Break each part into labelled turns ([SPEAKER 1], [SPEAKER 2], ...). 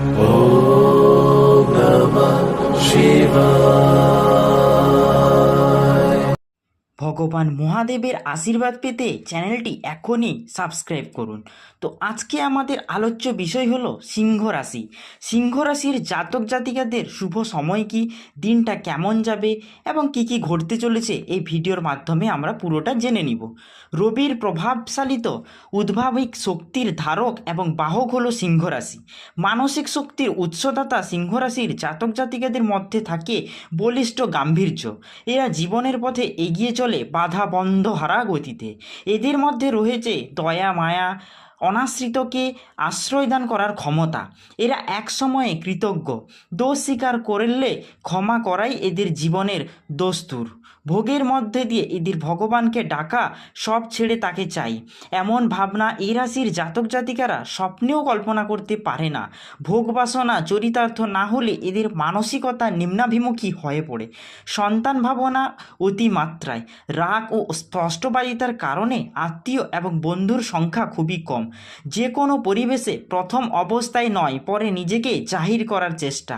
[SPEAKER 1] ॐ नमः शिवाय।
[SPEAKER 2] ভগবান মহাদেবের আশীর্বাদ পেতে চ্যানেলটি এখনই সাবস্ক্রাইব করুন। তো আজকে আমাদের আলোচ্য বিষয় হলো সিংহ রাশি। সিংহ রাশির জাতক জাতিকাদের শুভ সময় কি, দিনটা কেমন যাবে এবং কি কি ঘটতে চলেছে এই ভিডিওর মাধ্যমে আমরা পুরোটা জেনে নিব। রবির প্রভাবশালিত উদ্ভাবিক শক্তির ধারক এবং বাহক হলো সিংহ রাশি। মানসিক শক্তির উৎসদাতা সিংহ রাশির জাতক জাতিকাদের মধ্যে থাকে বলিষ্ঠ গাম্ভীর্য। এরা জীবনের পথে এগিয়ে চলে বাধা বন্ধ হারা গতিতে। এদের মধ্যে রয়েছে দয়া মায়া, অনাশ্রিতকে আশ্রয় দান করার ক্ষমতা। এরা এক সময়ে কৃতজ্ঞ, দোষ স্বীকার করলে ক্ষমা করাই এদের জীবনের দস্তুর। ভোগের মধ্যে দিয়ে এদের ভগবানকে ডাকা, সব ছেড়ে তাকে চাই, এমন ভাবনা এই রাশির জাতক জাতিকারা স্বপ্নেও কল্পনা করতে পারে না। ভোগ বাসনা চরিতার্থ না হলে এদের মানসিকতা নিম্নাভিমুখী হয়ে পড়ে। সন্তান ভাবনা অতিমাত্রায়, রাগ ও স্পষ্টবাদিতার কারণে আত্মীয় এবং বন্ধুর সংখ্যা খুবই কম। যে কোনো পরিবেশে প্রথম অবস্থায় নয়, পরে নিজেকে জাহির করার চেষ্টা।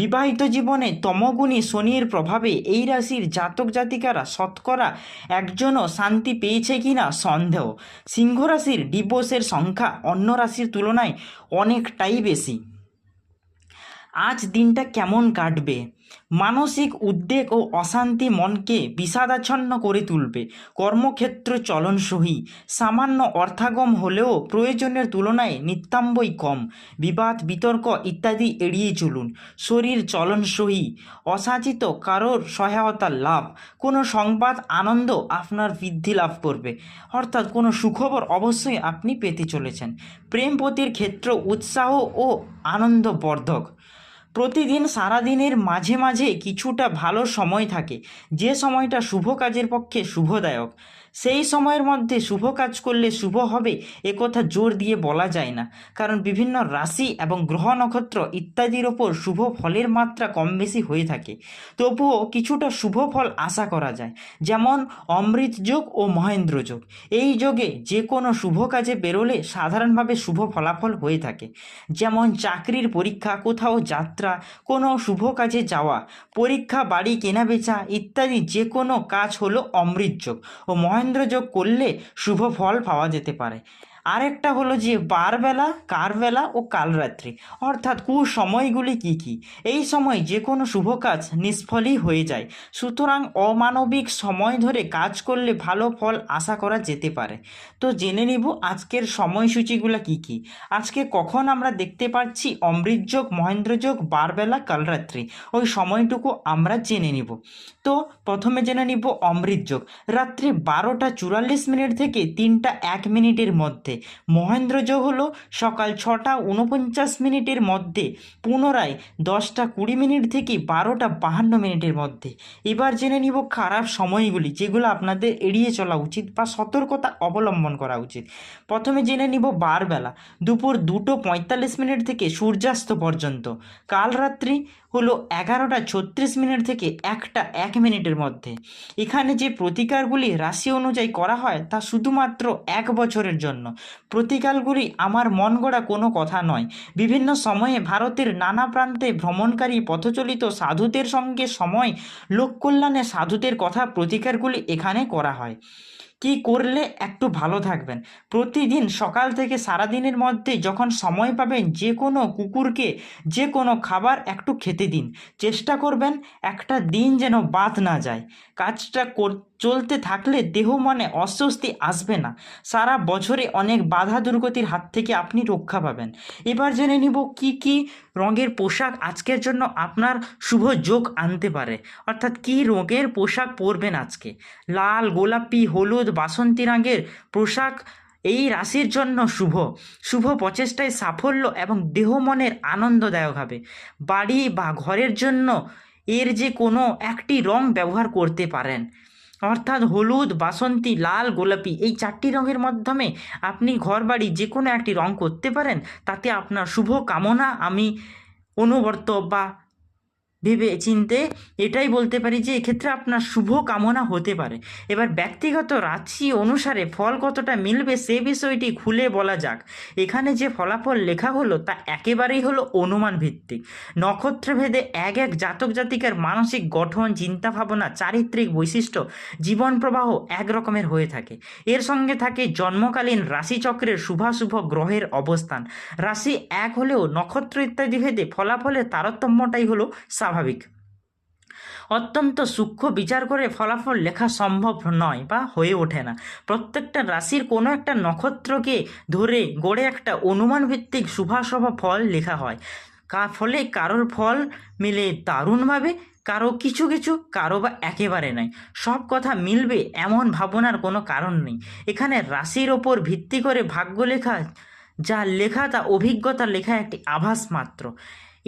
[SPEAKER 2] বিবাহিত জীবনে তমগুণী শনির প্রভাবে এই রাশির জাতক জাতিকারা শতকরা একজনও শান্তি পেয়েছে কিনা সন্দেহ। সিংহ রাশির ডিভোর্সের সংখ্যা অন্য রাশির তুলনায় অনেকটাই বেশি। আজ দিনটা কেমন কাটবে? মানসিক উদ্বেগ ও অশান্তি মনকে বিষাদাচ্ছন্ন করে তুলবে। কর্মক্ষেত্র চলনসই, সামান্য অর্থাগম হলেও প্রয়োজনের তুলনায় নিতান্তই কম। বিবাদ বিতর্ক ইত্যাদি এড়িয়ে চলুন। শরীর চলনসই, অযাচিত কারোর সহায়তার লাভ। কোনো সংবাদ আনন্দ আপনার বৃদ্ধি লাভ করবে, অর্থাৎ কোনো সুখবর অবশ্যই আপনি পেতে চলেছেন। প্রেমপতির ক্ষেত্র উৎসাহ ও আনন্দবর্ধক। প্রতিদিন সারাদিনের মাঝে মাঝে কিছুটা ভালো সময় থাকে, যে সময়টা শুভ কাজের পক্ষে শুভদায়ক। সেই সময়ের মধ্যে শুভ কাজ করলে শুভ হবে একথা জোর দিয়ে বলা যায় না, কারণ বিভিন্ন রাশি এবং গ্রহ নক্ষত্র ইত্যাদির ওপর শুভ ফলের মাত্রা কম বেশি হয়ে থাকে। তবুও কিছুটা শুভ ফল আশা করা যায়, যেমন অমৃত যোগ ও মহেন্দ্র যোগ। এই যোগে যে কোনো শুভ কাজে বেরোলে সাধারণভাবে শুভ ফলাফল হয়ে থাকে, যেমন চাকরির পরীক্ষা, কোথাও যাত্রা, কোনো শুভ কাজে যাওয়া, পরীক্ষা, বাড়ি কেনাবেচা ইত্যাদি যে কোনো কাজ হলো অমৃত যোগ ও মহেন্দ্র যোগ করলে শুভ ফল পাওয়া যেতে পারে। আরেকটা হলো যে বারবেলা, কারবেলা ও কালরাত্রি, অর্থাৎ কুসময়গুলি কী কী। এই সময় যে কোনো শুভ কাজ নিষ্ফলই হয়ে যায়। সুতরাং অমানবিক সময় ধরে কাজ করলে ভালো ফল আশা করা যেতে পারে। তো জেনে নিব আজকের সময়সূচিগুলো কী কী। আজকে কখন আমরা দেখতে পাচ্ছি অমৃত যোগ, মহেন্দ্র যোগ, বারবেলা, কালরাত্রি, ওই সময়টুকু আমরা জেনে নিব। তো প্রথমে জেনে নিব অমৃত যোগ। রাত্রি 12টা 44 মিনিট থেকে 3টা 1 মিনিটের মধ্যে। মহেন্দ্র যোগ হলো সকাল 6টা 49 মিনিটের মধ্যে, পুনরায় 10টা 20 মিনিট থেকে 12টা 52 মিনিটের মধ্যে। এবার জেনে নিব খারাপ সময়গুলি, যেগুলো আপনাদের এড়িয়ে চলা উচিত বা সতর্কতা অবলম্বন করা উচিত। প্রথমে জেনে নিব বারবেলা, দুপুর 2টো 45 মিনিট থেকে সূর্যাস্ত পর্যন্ত। কাল রাত্রি হলো 11টা 36 মিনিট থেকে 1টা 1 মিনিটের মধ্যে। এখানে যে প্রতিকারগুলি রাশি অনুযায়ী করা হয় তা শুধুমাত্র 1 বছরের জন্য। প্রতিকারগুলি আমার মন গড়া কোনো কথা নয়। বিভিন্ন সময়ে ভারতের নানা প্রান্তে ভ্রমণকারী পথচলিত সাধুদের সঙ্গে সময় লোককল্যাণে সাধুদের কথা প্রতিকারগুলি এখানে করা হয়। কি করলে একটু ভালো থাকবেন? প্রতিদিন সকাল থেকে সারাদিনের মধ্যে যখন সময় পাবেন, যে কোনো কুকুরকে যে কোনো খাবার একটু খেতে দিন। চেষ্টা করবেন একটা দিন যেন বাদ না যায়। কাজটা চলতে থাকলে দেহ মনে অস্বস্তি আসবে না। সারা বছরে অনেক বাধা দুর্গতির হাত থেকে আপনি রক্ষা পাবেন। এবার জেনে নিব কি কি রঙের পোশাক আজকের জন্য আপনার শুভ যোগ আনতে পারে, অর্থাৎ কি রঙের পোশাক পরবেন আজকে। লাল, গোলাপি, হলুদ, বাসন্তী রঙের পোশাক এই রাশির জন্য শুভ। শুভ প্রচেষ্টায় সাফল্য এবং দেহ মনের আনন্দদায়ক হবে। বাড়ি বা ঘরের জন্য এর যে কোনো একটি রং ব্যবহার করতে পারেন, অর্থাৎ হলুদ, বাসন্তী, লাল, গোলাপি, এই 4টি রঙের মাধ্যমে আপনি ঘর বাড়ি যে কোনো একটি রং করতে পারেন। তাতে আপনার শুভ কামনা আমি অনুবর্ত বা ভেবে চিনতে এটাই বলতে পারি যে এক্ষেত্রে আপনার শুভ কামনা হতে পারে। এবার ব্যক্তিগত রাশি অনুসারে ফল কতটা মিলবে সে বিষয়টি খুলে বলা যাক। এখানে যে ফলাফল লেখা হলো তা একেবারেই হলো অনুমান ভিত্তিক। নক্ষত্রভেদে এক এক জাতক জাতিকার মানসিক গঠন, চিন্তাভাবনা, চারিত্রিক বৈশিষ্ট্য, জীবন প্রবাহ এক রকমের হয়ে থাকে। এর সঙ্গে থাকে জন্মকালীন রাশিচক্রের শুভাশুভ গ্রহের অবস্থান। রাশি এক হলেও নক্ষত্র ইত্যাদি ভেদে ফলাফলের তারতম্যটাই হলো স্বাভাবিক। অত্যন্ত সূক্ষ্ম বিচার করে ফলাফল লেখা সম্ভব নয় বা হয়ে ওঠে না। প্রত্যেকটা রাশির কোনো একটা নক্ষত্রকে ধরে গড়ে একটা অনুমান ভিত্তিক শুভাশুভ ফল লেখা হয়। ফলে কারোর ফল মিলে দারুণভাবে, কারো কিছু কিছু, কারো বা একেবারে নয়। সব কথা মিলবে এমন ভাবনার কোনো কারণ নেই। এখানে রাশির ওপর ভিত্তি করে ভাগ্য লেখা, যা লেখা তা অভিজ্ঞতা লেখা একটি আভাস মাত্র।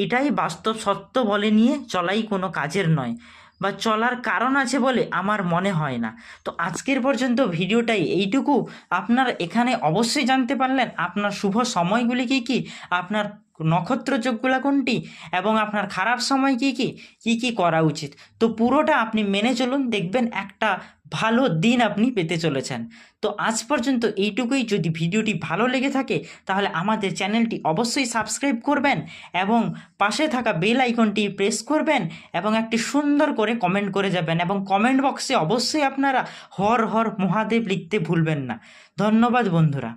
[SPEAKER 2] এটাই বাস্তব সত্য বলে নিয়ে চলাই কোনো কাজের নয়, বা চলার কারণ আছে বলে আমার মনে হয় না। তো আজকের পর্যন্ত ভিডিওটাই এইটুকু। আপনার এখানে অবশ্যই জানতে পারলেন আপনার শুভ সময়গুলি কী কী, আপনার নক্ষত্র যোগগুলো কোনটি, এবং আপনার খারাপ সময় কী কী, কী কী করা উচিত। তো পুরোটা আপনি মেনে চলুন, দেখবেন একটা ভালো দিন আপনি পেতে চলেছেন। তো আজ পর্যন্ত এইটুকুই। যদি ভিডিওটি ভালো লেগে থাকে তাহলে আমাদের চ্যানেলটি অবশ্যই সাবস্ক্রাইব করবেন এবং পাশে থাকা বেল আইকনটি প্রেস করবেন এবং একটি সুন্দর করে কমেন্ট করে যাবেন, এবং কমেন্ট বক্সে অবশ্যই আপনারা হর হর মহাদেব লিখতে ভুলবেন না। ধন্যবাদ বন্ধুরা।